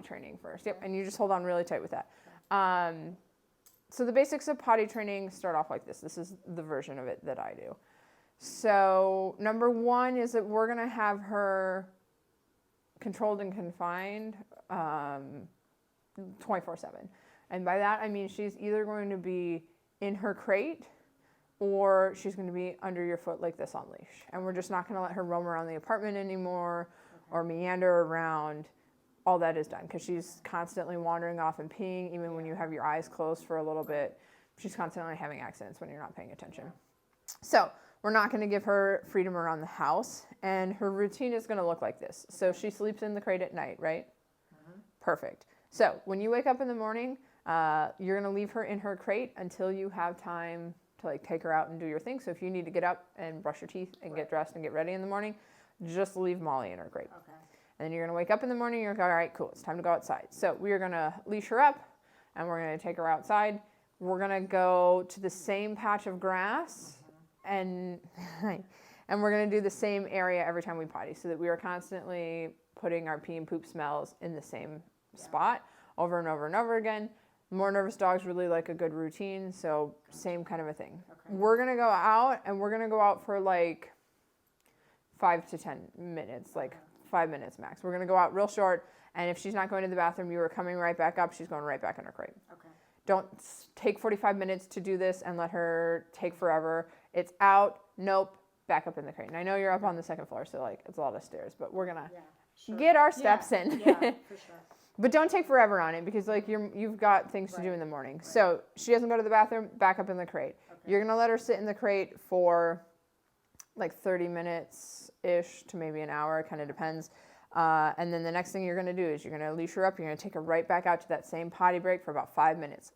training first. Yep, and you just hold on really tight with that. So the basics of potty training start off like this. This is the version of it that I do. So number one is that we're going to have her controlled and confined 24/7. And by that, I mean she's either going to be in her crate or she's going to be under your foot like this on leash. And we're just not going to let her roam around the apartment anymore or meander around. All that is done because she's constantly wandering off and peeing, even when you have your eyes closed for a little bit. She's constantly having accidents when you're not paying attention. So we're not going to give her freedom around the house, and her routine is going to look like this. So she sleeps in the crate at night, right? Perfect. So when you wake up in the morning, you're going to leave her in her crate until you have time to like take her out and do your thing. So if you need to get up and brush your teeth and get dressed and get ready in the morning, just leave Molly in her crate. Okay. And then you're going to wake up in the morning and you're going to go, all right, cool, it's time to go outside. So we are going to leash her up and we're going to take her outside. We're going to go to the same patch of grass and we're going to do the same area every time we potty so that we are constantly putting our pee and poop smells in the same spot over and over and over again. More nervous dogs really like a good routine, so same kind of a thing. Okay. We're going to go out and we're going to go out for like 5 to 10 minutes, like 5 minutes max. We're going to go out real short, and if she's not going to the bathroom, you are coming right back up, she's going right back in her crate. Okay. Don't take 45 minutes to do this and let her take forever. It's out, nope, back up in the crate. And I know you're up on the second floor, so like it's a lot of stairs, but we're going to get our steps in. Yeah, for sure. But don't take forever on it because like you've got things to do in the morning. Right. So she doesn't go to the bathroom, back up in the crate. Okay. You're going to let her sit in the crate for like 30 minutes-ish to maybe an hour, kind of depends. And then the next thing you're going to do is you're going to leash her up. You're going to take her right back out to that same potty break for about 5 minutes,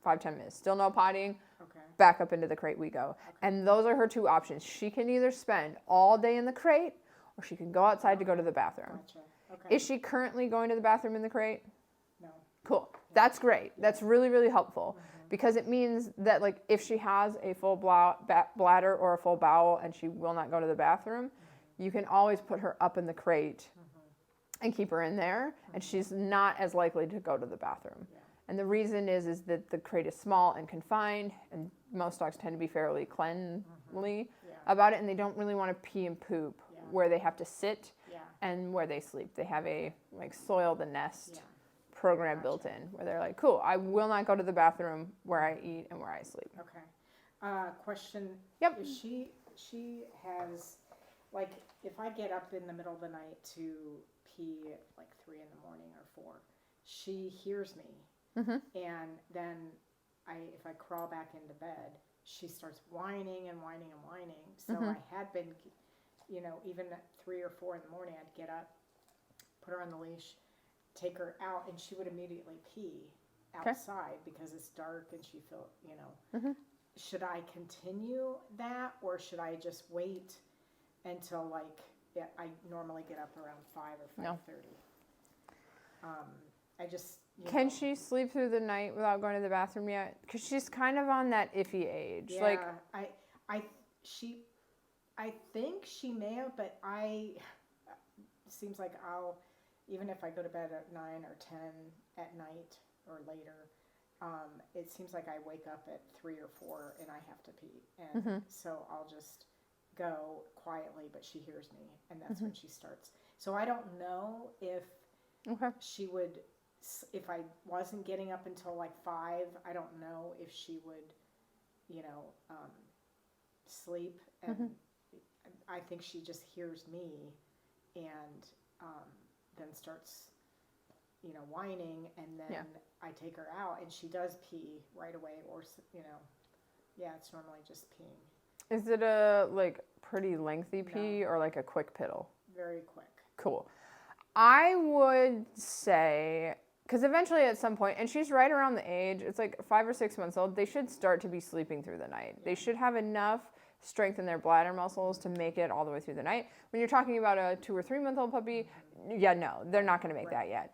5-10 minutes. Still no pottying. Okay. Back up into the crate we go. Okay. And those are her two options. She can either spend all day in the crate or she can go outside to go to the bathroom. Gotcha. Okay. Is she currently going to the bathroom in the crate? No. Cool. That's great. That's really, really helpful because it means that like if she has a full bladder or a full bowel and she will not go to the bathroom, you can always put her up in the crate and keep her in there, and she's not as likely to go to the bathroom. Yeah. And the reason is that the crate is small and confined, and most dogs tend to be fairly cleanly about it, and they don't really want to pee and poop where they have to sit and where they sleep. They have a like soil the nest program built in where they're like, cool, I will not go to the bathroom where I eat and where I sleep. Okay. Question. Yep. Is she has, like, if I get up in the middle of the night to pee at like 3 in the morning or 4, she hears me. And then if I crawl back into bed, she starts whining and whining and whining. So I had been, even at 3 or 4 in the morning, I'd get up, put her on the leash, take her out, and she would immediately pee outside because it's dark and she felt, should I continue that or should I just wait until I normally get up around 5 or 5:30? I just... Can she sleep through the night without going to the bathroom yet? Because she's kind of on that iffy age. Yeah, I think she may have, but seems like even if I go to bed at 9 or 10 at night or later, it seems like I wake up at 3 or 4 and I have to pee. And so I'll just go quietly, but she hears me, and that's when she starts. So I don't know if she would, if I wasn't getting up until like 5, I don't know if she would, sleep. And I think she just hears me and then starts, whining, and then I take her out and she does pee right away, or, it's normally just peeing. Is it a pretty lengthy pee or like a quick piddle? Very quick. Cool. I would say, because eventually at some point, and she's right around the age, it's like 5 or 6 months old, they should start to be sleeping through the night. They should have enough strength in their bladder muscles to make it all the way through the night. When you're talking about a 2 or 3 month old puppy, no, they're not going to make that yet.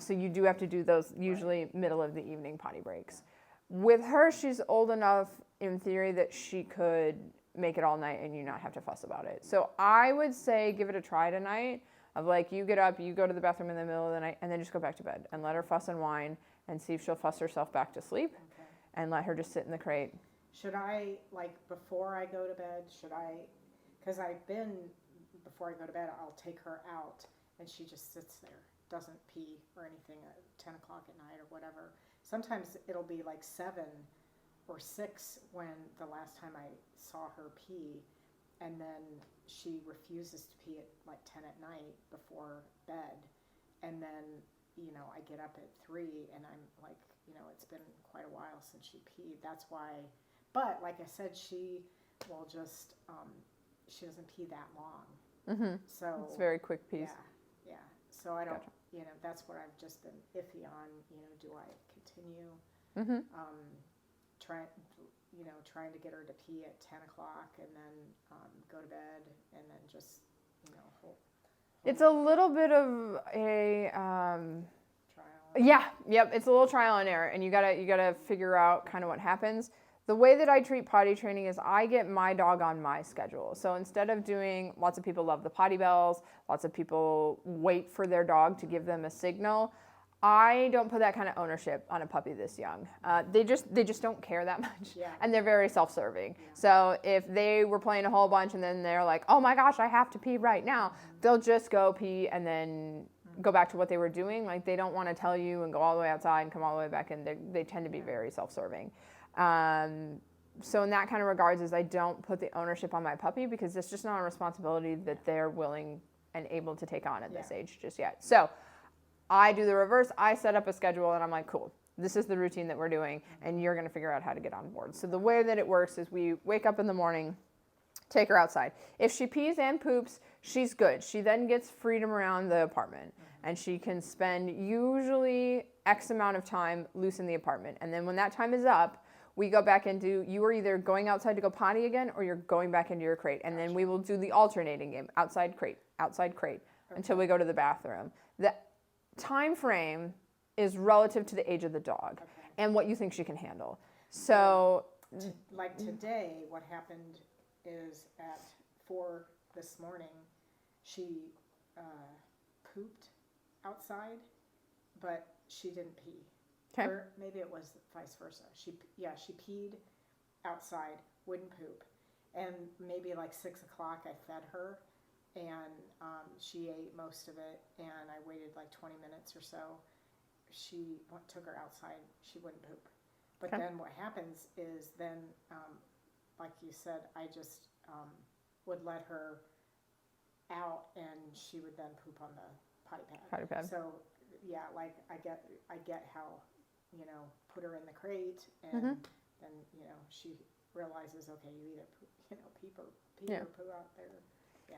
So you do have to do those usually middle of the evening potty breaks. With her, she's old enough in theory that she could make it all night and you not have to fuss about it. So I would say give it a try tonight. of like, you get up, you go to the bathroom in the middle of the night, and then just go back to bed and let her fuss and whine and see if she'll fuss herself back to sleep, Okay. and let her just sit in the crate. Should I, like, before I go to bed, because before I go to bed, I'll take her out, and she just sits there, doesn't pee or anything at 10 o'clock at night or whatever. Sometimes it'll be like 7 or 6 when the last time I saw her pee, and then she refuses to pee at like 10 at night before bed, and then, I get up at 3, and I'm like, it's been quite a while since she peed. That's why, but like I said, she will just, she doesn't pee that long. Mm-hmm. So It's very quick peas. Yeah. So I don't, Gotcha. That's what I've just been iffy on. Do I continue? Mm-hmm. Trying to get her to pee at 10 o'clock and then go to bed and then just, hold It's a little bit of a trial. yep. It's a little trial and error, and you gotta figure out kind of what happens. The way that I treat potty training is I get my dog on my schedule. So instead of doing, lots of people love the potty bells, lots of people wait for their dog to give them a signal. I don't put that kind of ownership on a puppy this young. They just don't care that much, Yeah. and they're very self-serving. Yeah. So if they were playing a whole bunch and then they're like, oh my gosh, I have to pee right now, they'll just go pee and then go back to what they were doing. Like, they don't want to tell you and go all the way outside and come all the way back in. They tend to be very self-serving. So in that kind of regards, is I don't put the ownership on my puppy because it's just not a responsibility that they're willing and able to take on at this age just yet. So I do the reverse. I set up a schedule and I'm like, cool, this is the routine that we're doing, and you're going to figure out how to get on board. So the way that it works is we wake up in the morning, take her outside. If she pees and poops, she's good. She then gets freedom around the apartment, and she can spend usually X amount of time loose in the apartment. And then when that time is up, we go back into, you are either going outside to go potty again, or you're going back into your crate. And then we will do the alternating game, outside crate, until we go to the bathroom. The time frame is relative to the age of the dog and what you think she can handle. So Like today, what happened is at 4 this morning, she pooped outside, but she didn't pee. Okay. Or maybe it was vice versa. She peed outside, wouldn't poop. And maybe like 6 o'clock I fed her, and she ate most of it, and I waited like 20 minutes or so. Took her outside, she wouldn't poop. But then what happens is then, like you said, I just would let her out, and she would then poop on the potty pad. So yeah, like I get how, put her in the crate, and then she realizes, okay, you either pee or poo out there. Yeah.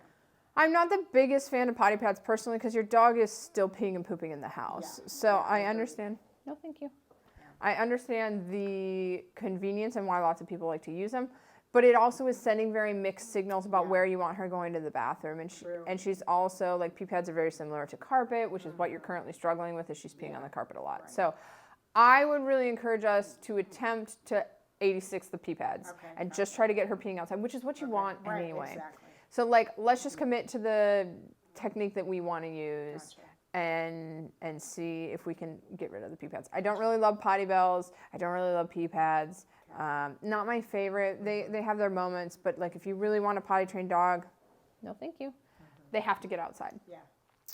I'm not the biggest fan of potty pads personally because your dog is still peeing and pooping in the house. Yeah. So I understand. No, thank you. Yeah. I understand the convenience and why lots of people like to use them, but it also is sending very mixed signals about where you want her going to the bathroom. And she's also, like, pee pads are very similar to carpet, which is what you're currently struggling with, is she's peeing on the carpet a lot. Right. So I would really encourage us to attempt to 86 the pee pads and just try to get her peeing outside, which is what you want anyway. Exactly. So, like, let's just commit to the technique that we want to use and see if we can get rid of the pee pads. I don't really love potty bells. I don't really love pee pads. Not my favorite. They have their moments, but, like, if you really want a potty trained dog, no thank you. They have to get outside. Yeah.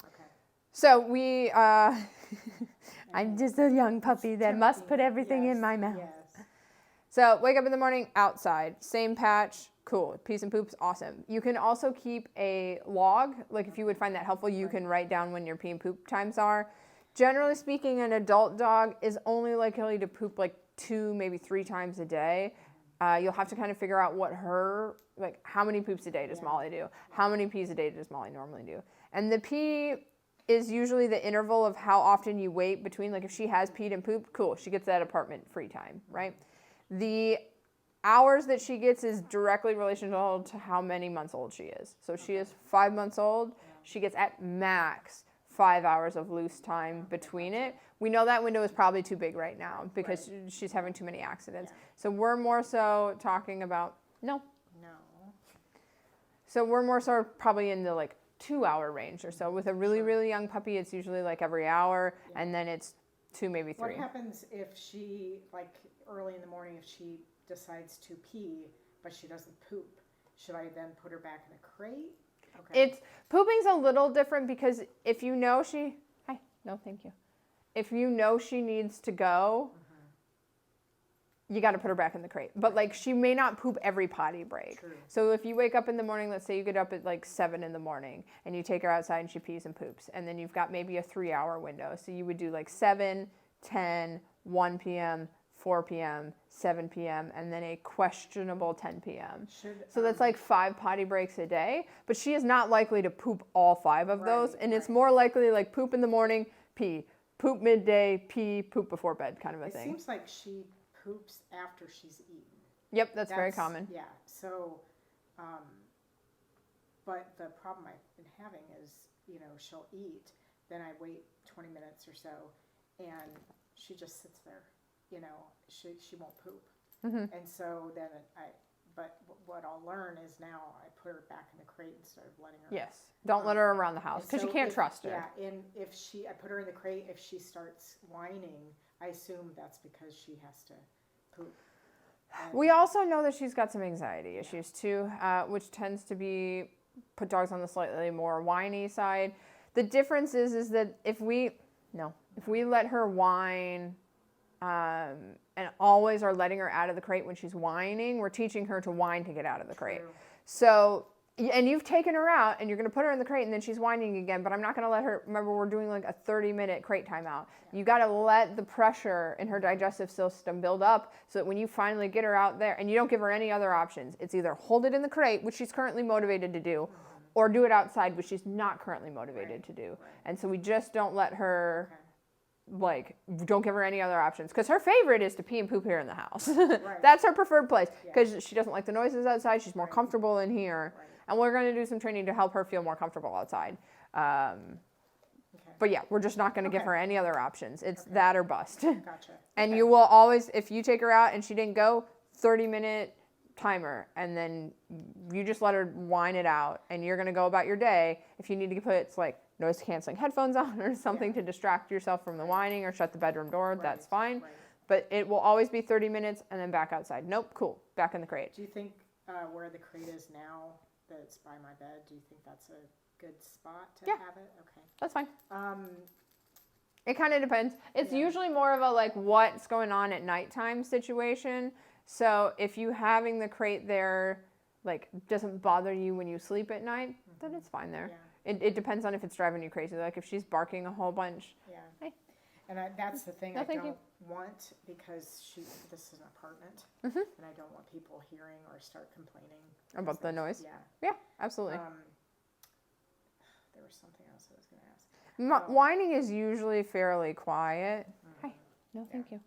Okay. So we, I'm just a young puppy that must put everything in my mouth. Yes. So wake up in the morning, outside, same patch, cool. Pees and poops, awesome. You can also keep a log. Like, if you would find that helpful, you can write down when your pee and poop times are. Generally speaking, an adult dog is only likely to poop like 2, maybe 3 times a day. You'll have to kind of figure out what how many poops a day does Molly do? How many pees a day does Molly normally do? And the pee is usually the interval of how often you wait between, like, if she has peed and pooped, cool, she gets that apartment free time, right? The hours that she gets is directly relational to how many months old she is. So if she is 5 months old, she gets at max 5 hours of loose time between it. We know that window is probably too big right now because she's having too many accidents. So we're more so talking about, no. No. So we're more so probably in the, like, 2-hour range or so. With a really, Sure. really young puppy, it's usually like every hour, Yeah. and then it's 2, maybe 3. What happens if she, like early in the morning, if she decides to pee, but she doesn't poop? Should I then put her back in a crate? Okay. Pooping's a little different because if you know hi, no, thank you. If you know she needs to go, you got to put her back in the crate. But like she may not poop every potty break. True. So if you wake up in the morning, let's say you get up at like 7 in the morning and you take her outside and she pees and poops, and then you've got maybe a 3-hour window. So you would do like 7, 10, 1 p.m., 4 p.m., 7 p.m., and then a questionable 10 p.m. So that's like 5 potty breaks a day, but she is not likely to poop all 5 of those, and it's more likely like poop in the morning, pee, poop midday, pee, poop before bed kind of a thing. It seems like she poops after she's eaten. Yep, that's very common. Yeah, so, but the problem I've been having is, she'll eat, then I wait 20 minutes or so, and she just sits there. She won't poop. Mm-hmm. And so then but what I'll learn is now I put her back in the crate instead of letting her. Yes. Don't let her around the house because you can't trust her. Yeah, and if I put her in the crate, if she starts whining, I assume that's because she has to poop. We also know that she's got some anxiety issues too, which tends to put dogs on the slightly more whiny side. The difference is that if we let her whine, and always are letting her out of the crate when she's whining, we're teaching her to whine to get out of the crate. True. So, and you've taken her out and you're going to put her in the crate and then she's whining again, but I'm not going to let her, remember we're doing like a 30-minute crate timeout. You got to let the pressure in her digestive system build up so that when you finally get her out there, and you don't give her any other options, it's either hold it in the crate, which she's currently motivated to do, or do it outside, which she's not currently motivated to do. Right. And so we just don't let her... don't give her any other options, because her favorite is to pee and poop here in the house. Right. That's her preferred place, because she doesn't like the noises outside. She's more comfortable in here. Right. And we're going to do some training to help her feel more comfortable outside. But yeah, we're just not going to give her any other options. It's that or bust. Gotcha. And you will always, if you take her out and she didn't go, 30-minute timer, and then you just let her whine it out, and you're going to go about your day. If you need to put noise canceling headphones on or something to distract yourself from the whining, or shut the bedroom door, that's fine. Right. But it will always be 30 minutes and then back outside. Nope, cool, back in the crate. Do you think where the crate is now, that's by my bed, do you think that's a good spot to have it? Okay. That's fine. It kind of depends. It's usually more of a what's going on at nighttime situation. So if you having the crate there doesn't bother you when you sleep at night, then it's fine there. Yeah. It depends on if it's driving you crazy. Like if she's barking a whole bunch. Yeah. Hey. And that's the thing No, I thank don't you. want, because this is an apartment, Mhm. and I don't want people hearing or start complaining. About the noise? Yeah. Yeah, absolutely. There was something else I was going to ask. Whining is usually fairly quiet. Hi. No, thank you.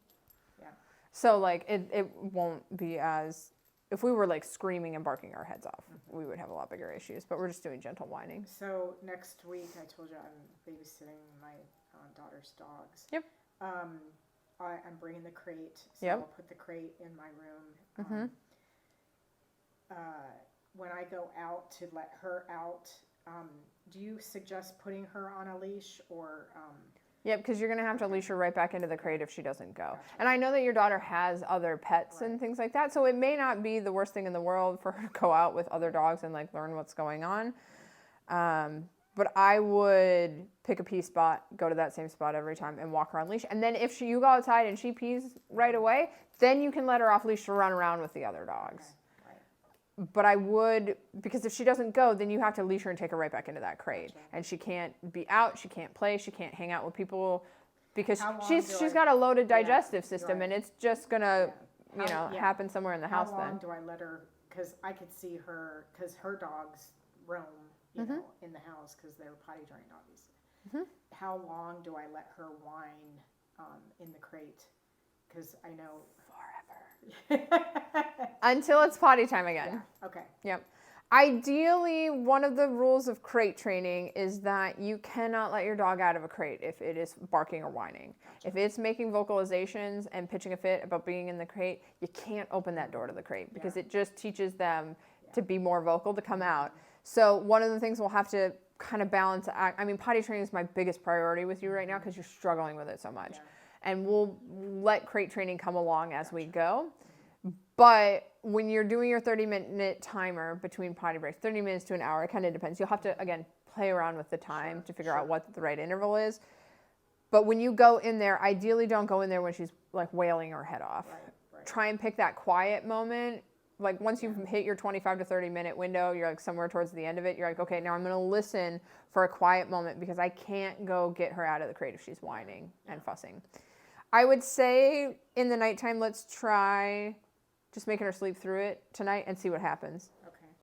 Yeah. So it won't be as, if we were screaming and barking our heads off, we would have a lot bigger issues, but we're just doing gentle whining. So next week, I told you I'm babysitting my daughter's dogs. Yep. I'm bringing the crate, so Yep. I'll put the crate in my room. When I go out to let her out, do you suggest putting her on a leash, or? Yep, because you're going to have to leash her right back into the crate if she doesn't go. Gotcha. And I know that your daughter has other pets and things like that, so it may not be the worst thing in the world for her to go out with other dogs and learn what's going on. But I would pick a pee spot, go to that same spot every time, and walk her on leash. And then if you go outside and she pees right away, then you can let her off leash to run around with the other dogs. Okay. Right. But I would, because if she doesn't go, then you have to leash her and take her right back into that crate. Gotcha. And she can't be out, she can't play, she can't hang out with people, because How long she's got a loaded digestive system, right. and it's just gonna, Yeah. happen somewhere in the house How long then. do I let her, because I could see her, because her dogs roam, in the house, because they're potty trained, obviously. How long do I let her whine in the crate? Because I know Forever. Until it's potty time again. Yeah. Okay. Yep. Ideally, one of the rules of crate training is that you cannot let your dog out of a crate if it is barking or whining. Gotcha. If it's making vocalizations and pitching a fit about being in the crate, you can't open that door to the crate, because it just teaches them to be more vocal, to come out. So one of the things we'll have to kind of balance act. I mean, potty training is my biggest priority with you right now because you're struggling with it so much. Yeah. And we'll let crate training come along as we go. But when you're doing your 30-minute timer between potty breaks, 30 minutes to an hour, it kind of depends. You'll have to, again, play around with the time to figure out what the right interval is. But when you go in there, ideally don't go in there when she's like wailing her head off. Right. Try and pick that quiet moment. Like once you've hit your 25 to 30 minute window, you're like somewhere towards the end of it, you're like, okay, now I'm going to listen for a quiet moment because I can't go get her out of the crate if she's whining and fussing. I would say in the nighttime, let's try just making her sleep through it tonight and see what happens.